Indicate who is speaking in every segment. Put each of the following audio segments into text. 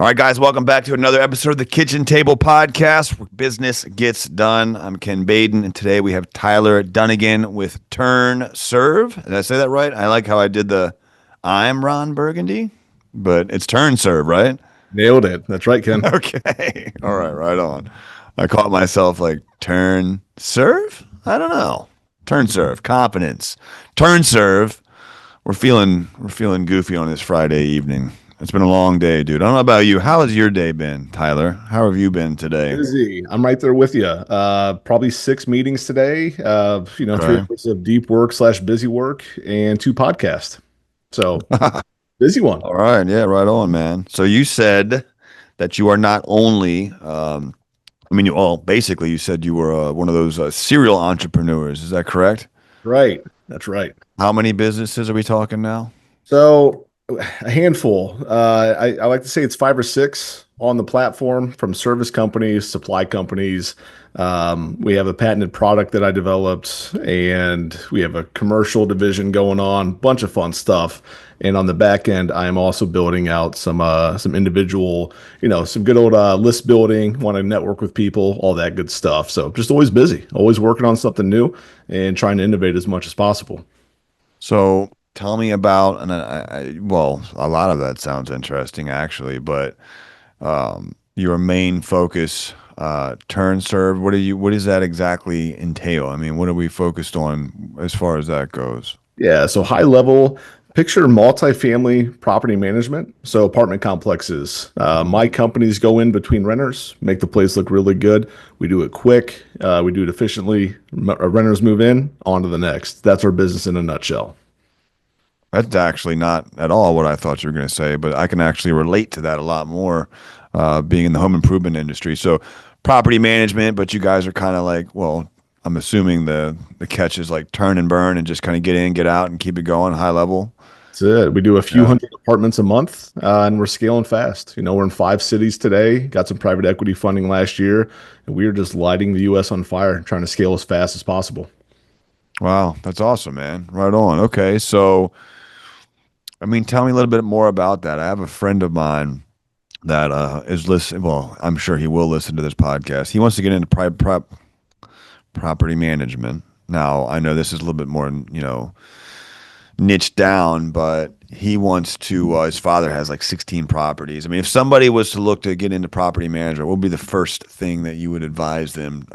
Speaker 1: All right, guys, welcome back to another episode of the Kitchen Table Podcast, where business gets done. I'm Ken Baden, and today we have Tyler Dunagin with TurnServe. Did I say that right? I like how I did I'm Ron Burgundy, but it's TurnServe, right?
Speaker 2: Nailed it. That's right, Ken.
Speaker 1: Okay. All right, right on. I caught myself like TurnServe? I don't know. TurnServe, confidence. TurnServe. We're feeling goofy on this Friday evening. It's been a long day, dude. I don't know about you. How has your day been, Tyler? How have you been today?
Speaker 2: Busy. I'm right there with you. Probably 6 meetings today. 3 hours of deep work / busy work and 2 podcasts. So busy one.
Speaker 1: All right. Yeah, right on, man. So you said that you are not only, basically you said you were one of those serial entrepreneurs. Is that correct?
Speaker 2: Right. That's right.
Speaker 1: How many businesses are we talking now?
Speaker 2: So a handful. I like to say it's 5 or 6 on the platform, from service companies, supply companies. We have a patented product that I developed, and we have a commercial division going on, bunch of fun stuff. And on the back end, I am also building out some individual, some good old list building, want to network with people, all that good stuff. So just always busy, always working on something new and trying to innovate as much as possible.
Speaker 1: So tell me about, and a lot of that sounds interesting actually, but your main focus, TurnServe, what does that exactly entail? I mean, what are we focused on as far as that goes?
Speaker 2: Yeah, so high level, picture multifamily property management. So apartment complexes. My companies go in between renters, make the place look really good. We do it quick. We do it efficiently. Renters move in, on to the next. That's our business in a nutshell.
Speaker 1: That's actually not at all what I thought you were going to say, but I can actually relate to that a lot more, being in the home improvement industry. So property management, but you guys are kind of like, well, I'm assuming the catch is like turn and burn and just kind of get in, get out, and keep it going high level.
Speaker 2: That's it. We do a few
Speaker 1: Yeah.
Speaker 2: hundred apartments a month, and we're scaling fast. We're in 5 cities today, got some private equity funding last year, and we are just lighting the U.S. on fire, trying to scale as fast as possible.
Speaker 1: Wow, that's awesome, man. Right on. Okay, so I mean, tell me a little bit more about that. I have a friend of mine that is listening. Well, I'm sure he will listen to this podcast. He wants to get into property management. Now, I know this is a little bit more, niched down, but he wants to. His father has like 16 properties. I mean, if somebody was to look to get into property management, what would be the first thing that you would advise them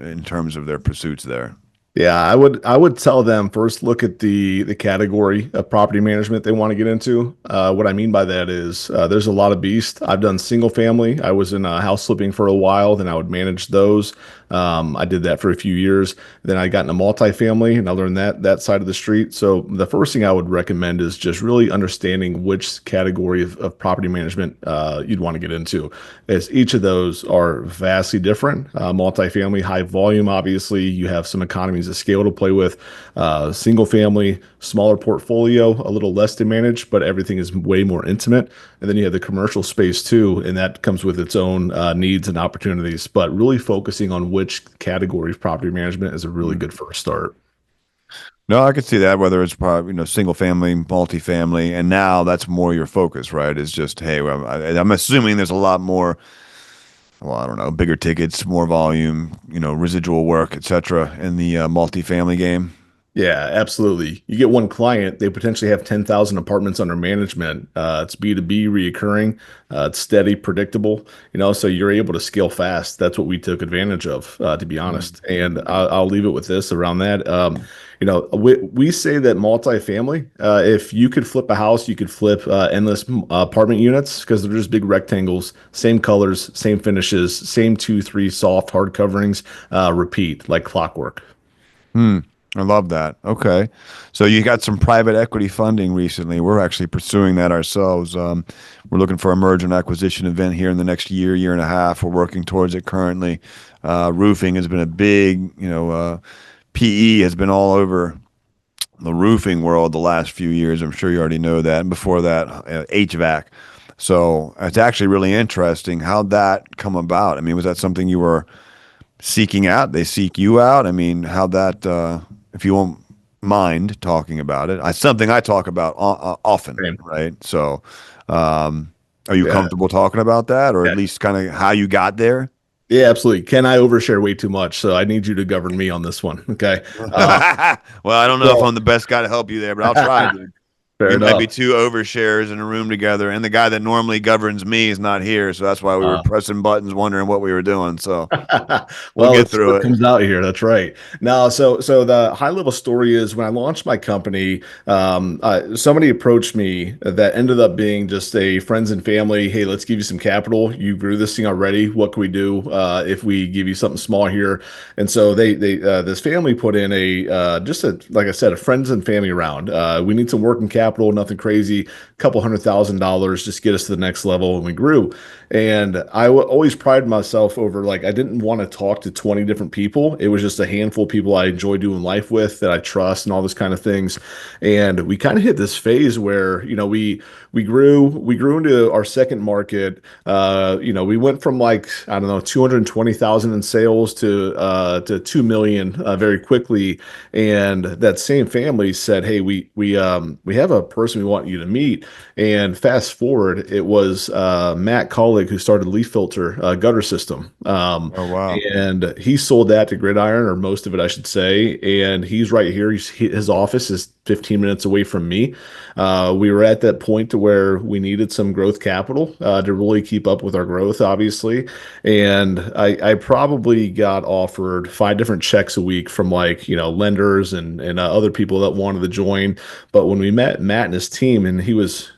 Speaker 1: in terms of their pursuits there?
Speaker 2: Yeah, I would tell them first look at the category of property management they want to get into. What I mean by that is there's a lot of beast. I've done single family. I was in house flipping for a while, then I would manage those. I did that for a few years. Then I got into multifamily, and I learned that side of the street. So the first thing I would recommend is just really understanding which category of property management you'd want to get into, as each of those are vastly different. Multifamily, high volume, obviously, you have some economies of scale to play with. Single family, smaller portfolio, a little less to manage, but everything is way more intimate. And then you have the commercial space too, and that comes with its own needs and opportunities. But really focusing on which category of property management is a really good first start.
Speaker 1: No, I could see that, whether it's probably, single family, multifamily, and now that's more your focus, right? It's just, hey, well, I'm assuming there's a lot more, well, I don't know, bigger tickets, more volume, residual work, etc. in the multifamily game.
Speaker 2: Yeah, absolutely. You get one client, they potentially have 10,000 apartments under management. It's B2B reoccurring, it's steady, predictable, so you're able to scale fast. That's what we took advantage of, to be honest. And I'll leave it with this around that. We say that multifamily, if you could flip a house, you could flip endless apartment units, because they're just big rectangles, same colors, same finishes, same 2, 3 soft hard coverings, repeat like clockwork.
Speaker 1: Hmm. I love that. Okay. So you got some private equity funding recently. We're actually pursuing that ourselves. We're looking for a merger and acquisition event here in the next year and a half. We're working towards it currently. Roofing has been a big, PE has been all over the roofing world the last few years. I'm sure you already know that. And before that, HVAC. So it's actually really interesting. How'd that come about? I mean, was that something you were seeking out? They seek you out? I mean, how that, if you won't mind talking about it, it's something I talk about often,
Speaker 2: Same.
Speaker 1: right? So, um, Are you
Speaker 2: Yeah.
Speaker 1: comfortable talking about that, or at
Speaker 2: Yeah.
Speaker 1: least kind of how you got there?
Speaker 2: Yeah, absolutely. Ken, I overshare way too much, so I need you to govern me on this one. Okay.
Speaker 1: Well, I don't know if
Speaker 2: So
Speaker 1: I'm the best guy to help you there, but I'll try, dude.
Speaker 2: fair
Speaker 1: We might be
Speaker 2: enough.
Speaker 1: two overshares in a room together, and the guy that normally governs me is not here, so that's why we were
Speaker 2: Uh,
Speaker 1: pressing buttons, wondering what we were doing. So we'll
Speaker 2: well,
Speaker 1: get
Speaker 2: it's
Speaker 1: through
Speaker 2: what
Speaker 1: it.
Speaker 2: comes out here. That's right. Now, so the high level story is when I launched my company, somebody approached me that ended up being just a friends and family. Hey, let's give you some capital. You grew this thing already. What can we do if we give you something small here? And so they this family put in a just a like I said, a friends and family round. We need some working capital, nothing crazy, a couple $100,000, just get us to the next level, and we grew. And always prided myself over like I didn't want to talk to 20 different people. It was just a handful of people I enjoy doing life with that I trust and all this kind of things. And we kind of hit this phase where, we grew into our second market. We went from like, I don't know, 220,000 in sales to 2 million very quickly. And that same family said, "Hey, we have a person we want you to meet." And fast forward, it was Matt Collig who started Leaf Filter gutter system.
Speaker 1: Oh wow.
Speaker 2: And he sold that to Gridiron, or most of it, I should say. And he's right here. His office is 15 minutes away from me. We were at that point to where we needed some growth capital to really keep up with our growth, obviously. And I probably got offered 5 different checks a week from like, lenders and other people that wanted to join. But when we met Matt and his team, and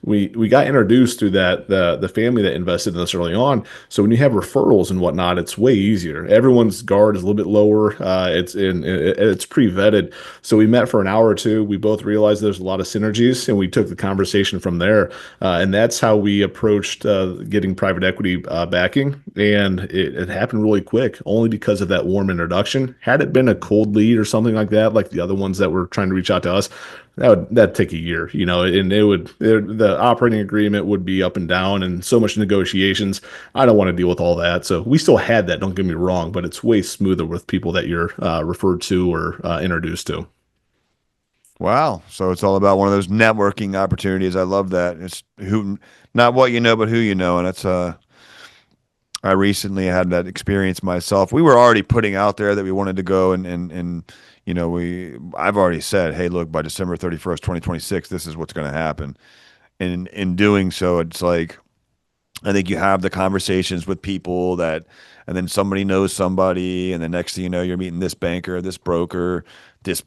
Speaker 2: we got introduced through the family that invested in us early on. So when you have referrals and whatnot, it's way easier. Everyone's guard is a little bit lower. It's pre-vetted. So we met for an hour or two. We both realized there's a lot of synergies, and we took the conversation from there. And that's how we approached getting private equity backing. And it happened really quick, only because of that warm introduction. Had it been a cold lead or something like the other ones that were trying to reach out to us, that'd take a year, and the operating agreement would be up and down and so much negotiations. I don't want to deal with all that. So we still had that, don't get me wrong, but it's way smoother with people that you're referred to or introduced to.
Speaker 1: Wow. So it's all about one of those networking opportunities. I love that. It's who, not what you know, but who you know. And I recently had that experience myself. We were already putting out there that we wanted to go and I've already said, hey, look, by December 31st, 2026, this is what's going to happen. And in doing so, it's like, I think you have the conversations with people that, and then somebody knows somebody, and the next thing you know, you're meeting this banker, this broker, this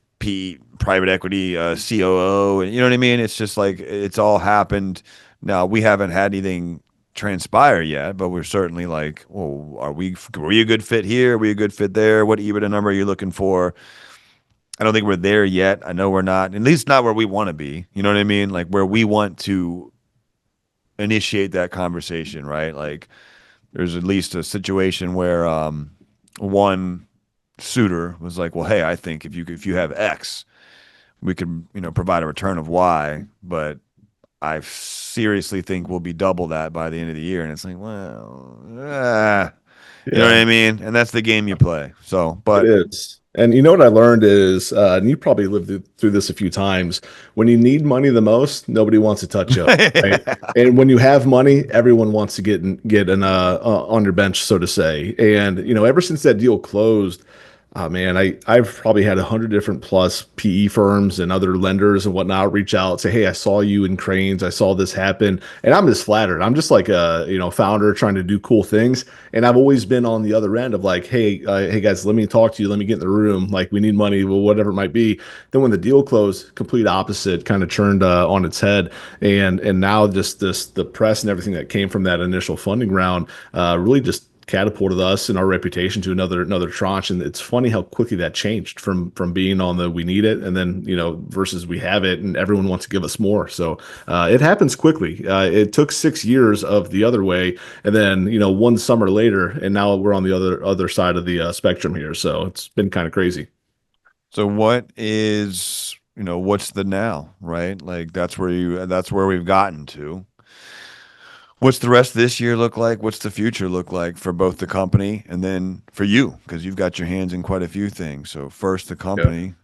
Speaker 1: private equity COO, and you know what I mean. It's just like it's all happened. Now we haven't had anything transpire yet, but we're certainly like, well, are we a good fit here? Are we a good fit there? What EBITDA number are you looking for? I don't think we're there yet. I know we're not, at least not where we want to be. You know what I mean? Like where we want to initiate that conversation, right? Like there's at least a situation where one suitor was like, "Well, hey, I think if you have X, we could provide a return of Y, but I seriously think we'll be double that by the end of the year." And it's like, well, you know what
Speaker 2: Yeah.
Speaker 1: I mean? And that's the game you play. So,
Speaker 2: It
Speaker 1: but
Speaker 2: is. And you know what I learned is, and you probably lived through this a few times, when you need money the most, nobody wants to touch you, right? And when you have money, everyone wants to get on your bench, so to say. And ever since that deal closed, man, I've probably had 100 different plus PE firms and other lenders and whatnot reach out, say, "Hey, I saw you in Cranes. I saw this happen," and I'm just flattered. I'm just like a founder trying to do cool things, and I've always been on the other end of like, "Hey guys, let me talk to you. Let me get in the room. Like, we need money, well, whatever it might be." Then when the deal closed, complete opposite, kind of turned on its head, and now just the press and everything that came from that initial funding round really just catapulted us and our reputation to another tranche. And it's funny how quickly that changed from being on the we need it, and then versus we have it and everyone wants to give us more. So it happens quickly. It took 6 years of the other way, and then one summer later, and now we're on the other side of the spectrum here. So it's been kind of crazy.
Speaker 1: so what's the now, right? Like that's where we've gotten to. What's the rest of this year look like? What's the future look like for both the company and then for you? Because you've got your hands in quite a few things. So first the
Speaker 2: Yeah.
Speaker 1: company,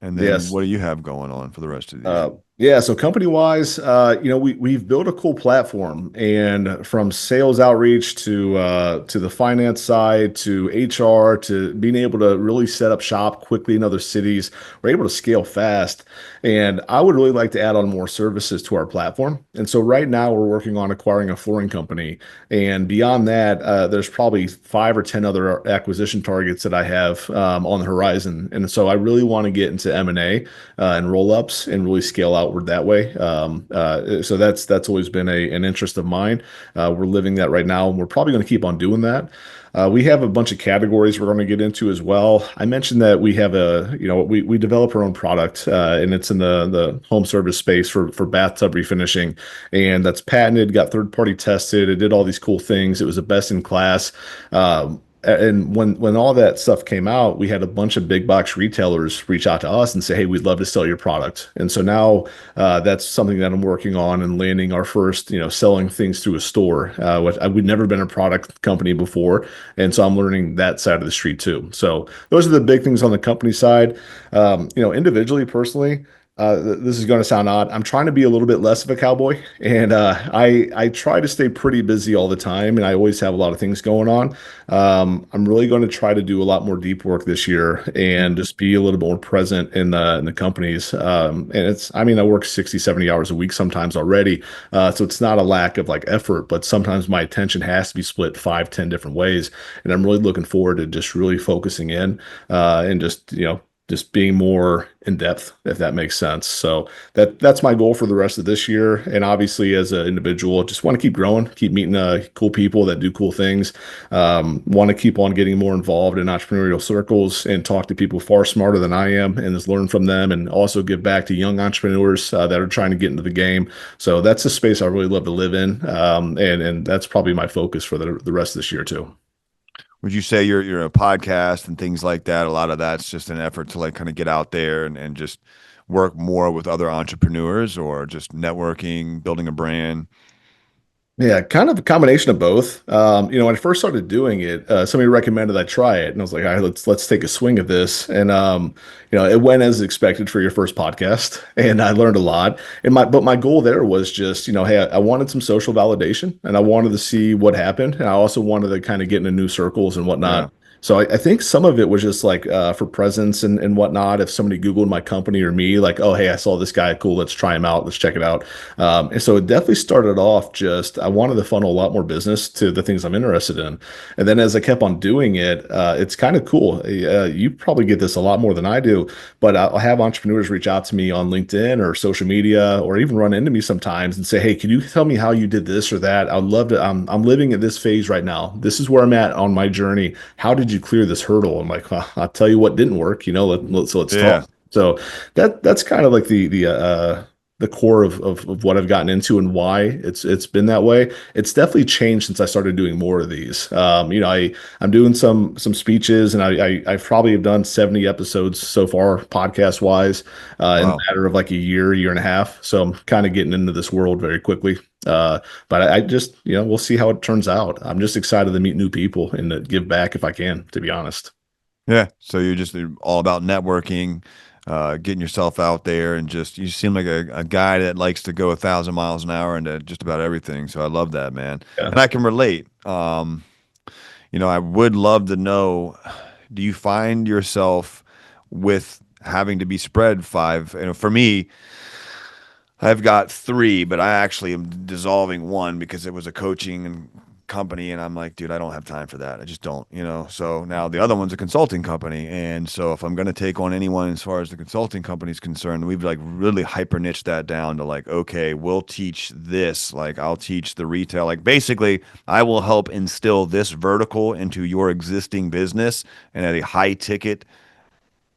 Speaker 1: and then
Speaker 2: Yes.
Speaker 1: what do you have going on for the rest of the
Speaker 2: Uh,
Speaker 1: year?
Speaker 2: Yeah, so company wise, we've built a cool platform, and from sales outreach to the finance side to HR to being able to really set up shop quickly in other cities, we're able to scale fast. And I would really like to add on more services to our platform. And so right now we're working on acquiring a flooring company, and beyond that, there's probably 5 or 10 other acquisition targets that I have on the horizon. And so I really want to get into M&A and roll ups and really scale outward that way. So that's always been an interest of mine. We're living that right now, and we're probably going to keep on doing that. We have a bunch of categories we're going to get into as well. I mentioned that we have we develop our own product, and it's in the home service space for bathtub refinishing, and that's patented, got third party tested. It did all these cool things. It was the best in class. And when all that stuff came out, we had a bunch of big box retailers reach out to us and say, "Hey, we'd love to sell your product." And so now that's something that I'm working on and landing our first, selling things through a store. We'd never been a product company before, and so I'm learning that side of the street too. So those are the big things on the company side. Individually, personally. This is going to sound odd. I'm trying to be a little bit less of a cowboy, and I try to stay pretty busy all the time, and I always have a lot of things going on. I'm really going to try to do a lot more deep work this year and just be a little bit more present in the companies. And I mean, I work 60, 70 hours a week sometimes already, so it's not a lack of like effort, but sometimes my attention has to be split 5, 10 different ways, and I'm really looking forward to just really focusing in and just being more in depth, if that makes sense. So that's my goal for the rest of this year. And obviously, as an individual, just want to keep growing, keep meeting cool people that do cool things. Want to keep on getting more involved in entrepreneurial circles and talk to people far smarter than I am, and just learn from them, and also give back to young entrepreneurs that are trying to get into the game. So that's a space I really love to live in, and that's probably my focus for the rest of this year too.
Speaker 1: Would you say you're a podcast and things like that? A lot of that's just an effort to like kind of get out there and just work more with other entrepreneurs or just networking, building a brand.
Speaker 2: Yeah, kind of a combination of both. When I first started doing it, somebody recommended I try it, and I was like, "All right, let's take a swing at this." And it went as expected for your first podcast, and I learned a lot. But my goal there was just, hey, I wanted some social validation, and I wanted to see what happened, and I also wanted to kind of get into new circles and
Speaker 1: Yeah.
Speaker 2: whatnot. So I think some of it was just like for presence and whatnot. If somebody Googled my company or me, like, oh, hey, I saw this guy, cool, let's try him out, let's check it out. And so it definitely started off just, I wanted to funnel a lot more business to the things I'm interested in. And then as I kept on doing it, it's kind of cool. You probably get this a lot more than I do, but I'll have entrepreneurs reach out to me on LinkedIn or social media, or even run into me sometimes and say, hey, can you tell me how you did this or that? I'd love to, I'm living at this phase right now. This is where I'm at on my journey. How did you clear this hurdle? I'm like, well, I'll tell you what didn't work, so let's talk.
Speaker 1: Yeah.
Speaker 2: So that's kind of like the core of what I've gotten into and why it's been that way. It's definitely changed since I started doing more of these. I'm doing some speeches, and I've probably have done 70 episodes so far, podcast wise, in the
Speaker 1: Wow.
Speaker 2: matter of like a year and a half. So I'm kind of getting into this world very quickly. But I just, we'll see how it turns out. I'm just excited to meet new people and to give back if I can, to be honest.
Speaker 1: Yeah. So you're just all about networking, getting yourself out there, and just you seem like a guy that likes to go 1,000 miles an hour into just about everything. So I love that, man.
Speaker 2: Yeah,
Speaker 1: And I can relate. I would love to know, do you find yourself with having to be spread five? For me, I've got three, but I actually am dissolving one because it was a coaching and company, and I'm like, dude, I don't have time for that. I just don't. So now the other one's a consulting company, and so if I'm going to take on anyone as far as the consulting company is concerned, we've like really hyper niched that down to like, okay, we'll teach this. Like, I'll teach the retail. Like, basically, I will help instill this vertical into your existing business and at a high ticket,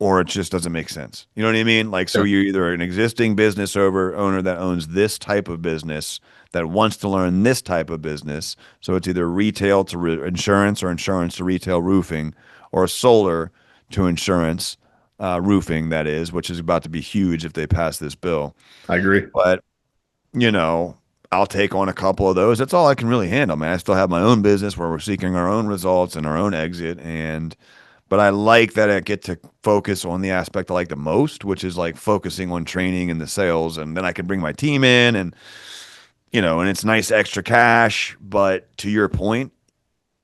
Speaker 1: or it just doesn't make sense. You know what I mean? Like, so
Speaker 2: yeah,
Speaker 1: you're either an existing business owner that owns this type of business that wants to learn this type of business. So it's either retail to insurance or insurance to retail roofing, or solar to insurance roofing, that is, which is about to be huge if they pass this bill.
Speaker 2: I agree.
Speaker 1: But, you know, I'll take on a couple of those. That's all I can really handle, man. I still have my own business where we're seeking our own results and our own exit. And but I like that I get to focus on the aspect I like the most, which is like focusing on training and the sales, and then I can bring my team in, and and it's nice extra cash. But to your point,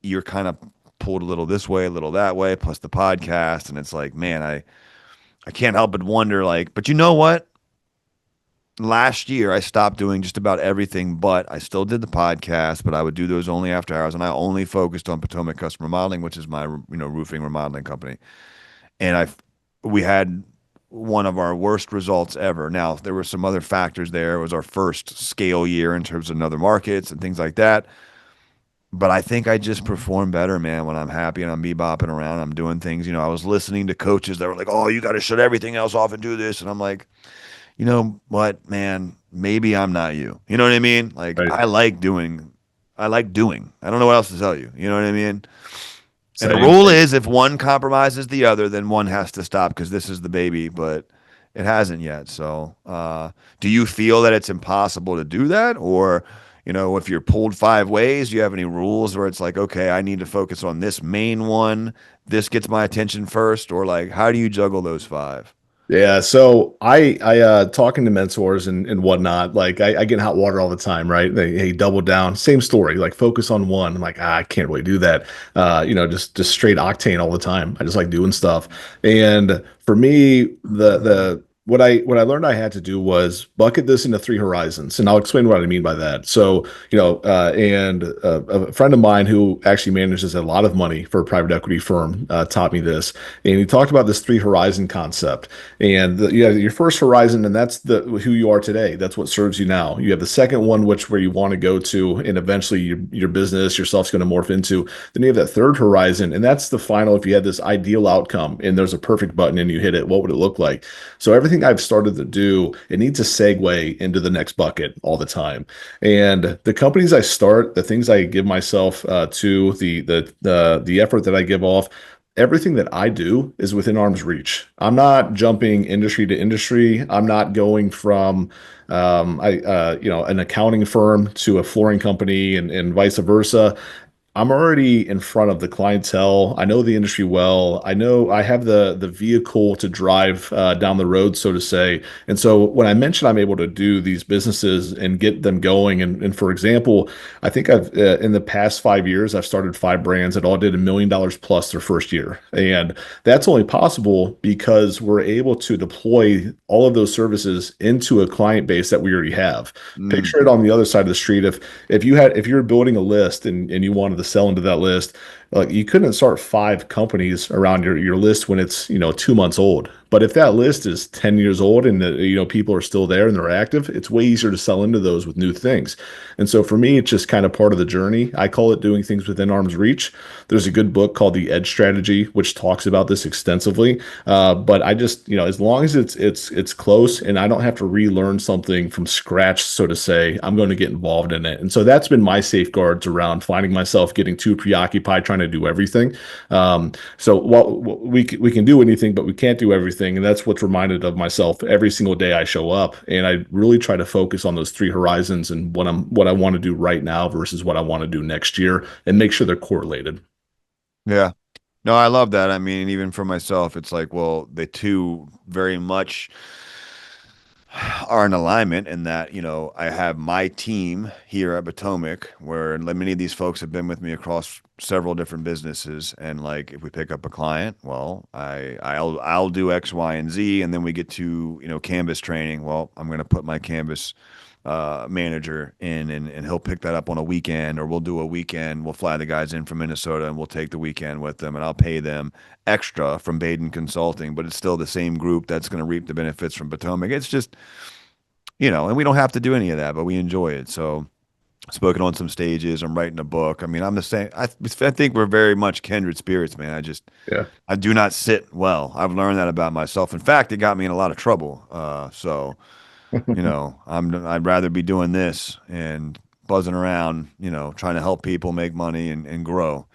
Speaker 1: you're kind of pulled a little this way, a little that way, plus the podcast, and it's like, man, I can't help but wonder, like, but you know what? Last year I stopped doing just about everything, but I still did the podcast, but I would do those only after hours, and I only focused on Potomac Custom Remodeling, which is my roofing remodeling company. And we had one of our worst results ever. Now there were some other factors there. It was our first scale year in terms of other markets and things like that. But I think I just perform better, man, when I'm happy and I'm bebopping around. I'm doing things. I was listening to coaches that were like, "Oh, you got to shut everything else off and do this," and I'm like, you know what, man? Maybe I'm not you. You know what I mean? Like
Speaker 2: Right.
Speaker 1: I like doing. I like doing. I don't know what else to tell you. You know what I mean? And the
Speaker 2: Same.
Speaker 1: rule is if one compromises the other, then one has to stop because this is the baby, but it hasn't yet. So, do you feel that it's impossible to do that? Or, if you're pulled five ways, do you have any rules where it's like, okay, I need to focus on this main one. This gets my attention first. Or, like, how do you juggle those five?
Speaker 2: Yeah, so I talking to mentors and whatnot, like I get in hot water all the time, right? They hey, double down, same story, like focus on one. I'm like, I can't really do that. Just straight octane all the time. I just like doing stuff. And for me, the what I learned I had to do was bucket this into three horizons, and I'll explain what I mean by that. So, and a friend of mine who actually manages a lot of money for a private equity firm taught me this, and he talked about this three horizon concept. And you have your first horizon, and that's the who you are today. That's what serves you now. You have the second one, which where you want to go to, and eventually your business yourself's going to morph into. Then you have that third horizon, and that's the final. If you had this ideal outcome, and there's a perfect button, and you hit it, what would it look like? So everything I've started to do, it needs to segue into the next bucket all the time. And the companies I start, the things I give myself to, the effort that I give off, everything that I do is within arm's reach. I'm not jumping industry to industry. I'm not going from an accounting firm to a flooring company and vice versa. I'm already in front of the clientele. I know the industry well. I know I have the vehicle to drive down the road, so to say. And so when I mentioned I'm able to do these businesses and get them going, and for example, I think I've in the past 5 years I've started five brands that all did $1 million plus their first year, and that's only possible because we're able to deploy all of those services into a client base that we already have.
Speaker 1: Mm,
Speaker 2: Picture it on the other side of the street. If you're building a list and you wanted to sell into that list, like you couldn't start five companies around your list when it's 2 months old. But if that list is 10 years old and people are still there and they're active, it's way easier to sell into those with new things. And so for me, it's just kind of part of the journey. I call it doing things within arm's reach. There's a good book called The Edge Strategy, which talks about this extensively. But I just, as long as it's close and I don't have to relearn something from scratch, so to say, I'm going to get involved in it. And so that's been my safeguards around finding myself getting too preoccupied trying to do everything. So while we can do anything, but we can't do everything, and that's what's reminded of myself every single day I show up. And I really try to focus on those three horizons and what I want to do right now versus what I want to do next year, and make sure they're correlated.
Speaker 1: yeah. No, I love that. I mean, even for myself, it's like, well, the two very much are in alignment in that, I have my team here at Potomac where many of these folks have been with me across several different businesses. And like, if we pick up a client, well, I'll do X, Y, and Z. And then we get to, Canvas training. Well, I'm going to put my Canvas manager in and he'll pick that up on a weekend, or we'll do a weekend. We'll fly the guys in from Minnesota and we'll take the weekend with them, and I'll pay them extra from Baden Consulting, but it's still the same group that's going to reap the benefits from Potomac. It's just, and we don't have to do any of that, but we enjoy it. So, spoken on some stages. I'm writing a book. I mean, I'm the same. I think we're very much kindred spirits, man.
Speaker 2: Yeah.
Speaker 1: I do not sit well. I've learned that about myself. In fact, it got me in a lot of trouble. So, I'd rather be doing this and buzzing around, trying to help people make money and grow.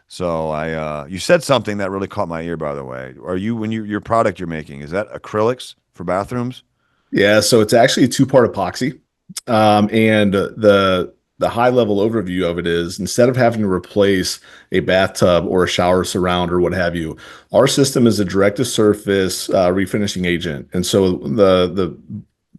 Speaker 1: So you said something that really caught my ear, by the way. Are you, when your product you're making, is that acrylics for bathrooms?
Speaker 2: Yeah, so it's actually a two-part epoxy. And the high level overview of it is instead of having to replace a bathtub or a shower surround or what have you, our system is a direct to surface refinishing agent. And so the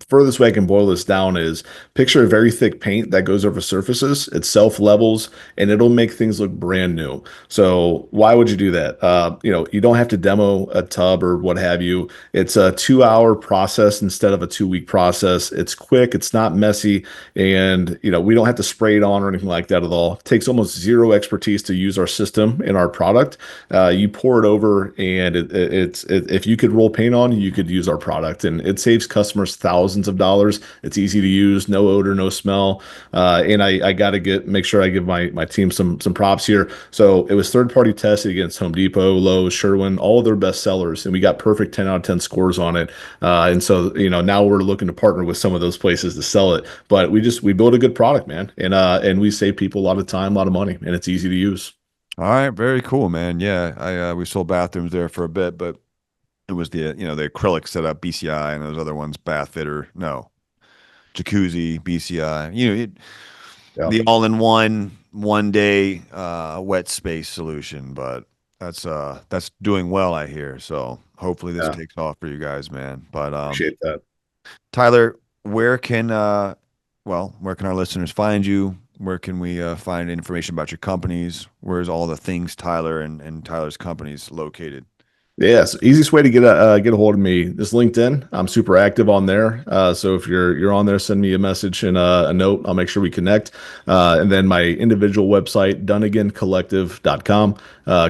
Speaker 2: furthest way I can boil this down is picture a very thick paint that goes over surfaces. It self levels and it'll make things look brand new. So why would you do that? You don't have to demo a tub or what have you. It's a 2 hour process instead of a 2 week process. It's quick. It's not messy. And, we don't have to spray it on or anything like that at all. It takes almost zero expertise to use our system and our product. You pour it over and if you could roll paint on, you could use our product and it saves customers thousands of dollars. It's easy to use, no odor, no smell. And I got to make sure I give my team some props here. So it was third party tested against Home Depot, Lowe's, Sherwin, all of their best sellers, and we got perfect 10 out of 10 scores on it. And so now we're looking to partner with some of those places to sell it. But we build a good product, man, and we save people a lot of time, a lot of money, and it's easy to use.
Speaker 1: All right, very cool, man. Yeah, I we sold bathrooms there for a bit, but it was the acrylic setup BCI and those other ones bath fitter no jacuzzi BCI.
Speaker 2: Yeah,
Speaker 1: The all-in-one 1 day wet space solution, but that's doing well, I hear. So hopefully this
Speaker 2: yeah,
Speaker 1: takes off for you guys, man. But
Speaker 2: appreciate that.
Speaker 1: Tyler, where can our listeners find you? Where can we find information about your companies? Where's all the things Tyler and Tyler's companies located?
Speaker 2: Yes, easiest way to get a hold of me is LinkedIn. I'm super active on there. So if you're on there, send me a message and a note. I'll make sure we connect. And then my individual website, DunaginCollective.com,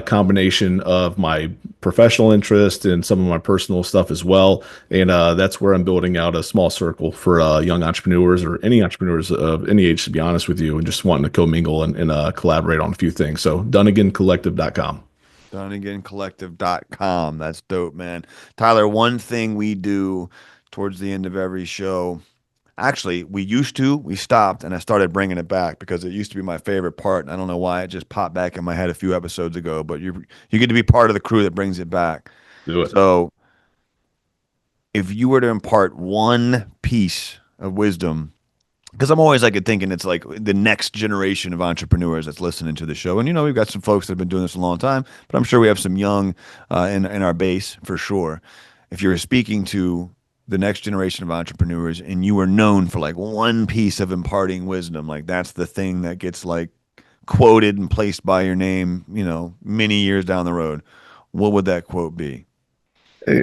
Speaker 2: combination of my professional interest and some of my personal stuff as well. And that's where I'm building out a small circle for young entrepreneurs or any entrepreneurs of any age, to be honest with you, and just wanting to commingle and collaborate on a few things. So DunaginCollective.com.
Speaker 1: DunaginCollective.com. That's dope, man. Tyler, one thing we do towards the end of every show, actually, we stopped, and I started bringing it back because it used to be my favorite part. And I don't know why it just popped back in my head a few episodes ago, but you get to be part of the crew that brings it back.
Speaker 2: Do it.
Speaker 1: So, if you were to impart one piece of wisdom, because I'm always like thinking it's like the next generation of entrepreneurs that's listening to the show, and we've got some folks that have been doing this a long time, but I'm sure we have some young in our base for sure. If you're speaking to the next generation of entrepreneurs, and you were known for like one piece of imparting wisdom, like that's the thing that gets like quoted and placed by your name, many years down the road, what would that quote be?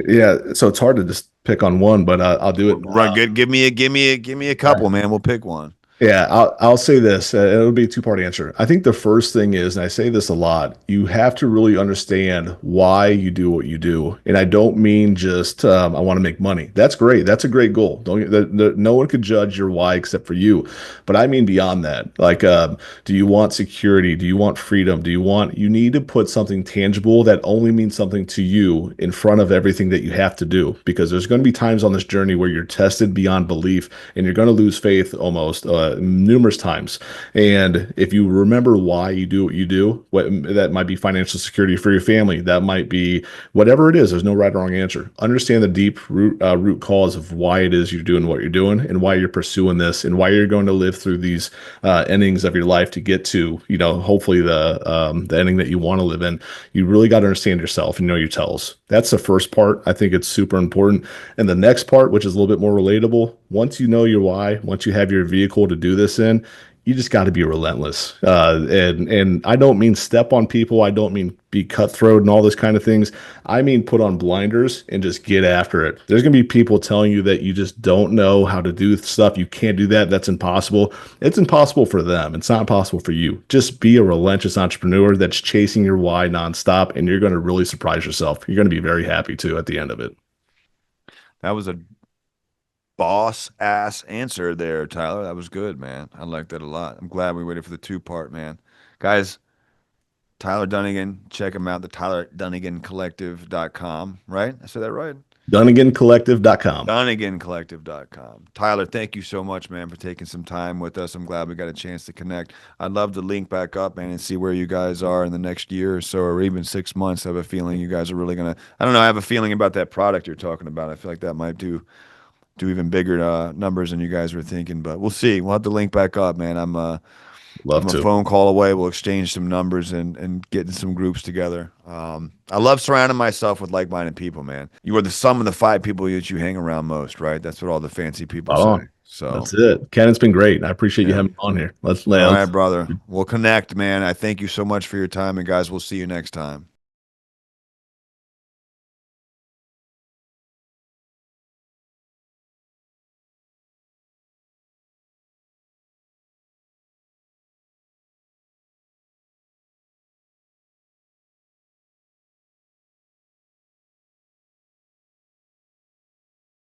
Speaker 2: Yeah, so it's hard to just pick on one, but I'll do it.
Speaker 1: Right, good. Give me a couple, man. We'll pick one.
Speaker 2: Yeah, I'll say this. It'll be a two-part answer. I think the first thing is, and I say this a lot, you have to really understand why you do what you do. And I don't mean just I want to make money. That's great. That's a great goal. Don't no one could judge your why except for you. But I mean beyond that. Like, do you want security? Do you want freedom? You need to put something tangible that only means something to you in front of everything that you have to do. Because there's going to be times on this journey where you're tested beyond belief and you're going to lose faith almost. Numerous times. And if you remember why you do what you do, that might be financial security for your family. That might be whatever it is. There's no right or wrong answer. Understand the deep root cause of why it is you're doing what you're doing and why you're pursuing this and why you're going to live through these endings of your life to get to, hopefully the ending that you want to live in. You really got to understand yourself and know your tells. That's the first part. I think it's super important. And the next part, which is a little bit more relatable, once you know your why, once you have your vehicle to do this in, you just got to be relentless. And I don't mean step on people. I don't mean be cutthroat and all this kind of things. I mean put on blinders and just get after it. There's gonna be people telling you that you just don't know how to do stuff. You can't do that. That's impossible. It's impossible for them. It's not possible for you. Just be a relentless entrepreneur that's chasing your why nonstop, and you're gonna really surprise yourself. You're gonna be very happy too at the end of it.
Speaker 1: That was a boss ass answer there, Tyler. That was good, man. I like that a lot. I'm glad we waited for the two-part, man. Guys, Tyler Dunagin, check him out, the TylerDunaginCollective.com, right? I said that right?
Speaker 2: DunaginCollective.com.
Speaker 1: DunaginCollective.com. Tyler, thank you so much, man, for taking some time with us. I'm glad we got a chance to connect. I'd love to link back up, man, and see where you guys are in the next year or so, or even 6 months. I have a feeling you guys are really gonna, I don't know, I have a feeling about that product you're talking about. I feel like that might do do even bigger numbers than you guys were thinking. But we'll see. We'll have to link back up, man.
Speaker 2: Love
Speaker 1: I'm a
Speaker 2: to.
Speaker 1: phone call away. We'll exchange some numbers and get in some groups together. I love surrounding myself with like-minded people, man. You are the sum of the five people that you hang around most, right? That's what all the fancy people
Speaker 2: Spot
Speaker 1: say.
Speaker 2: on.
Speaker 1: So,
Speaker 2: That's it. Ken, it's been great. I appreciate you
Speaker 1: yeah.
Speaker 2: having me on here.
Speaker 1: All right,
Speaker 2: Let's
Speaker 1: brother. We'll connect, man. I thank you so much for your time, and guys, we'll see you next time.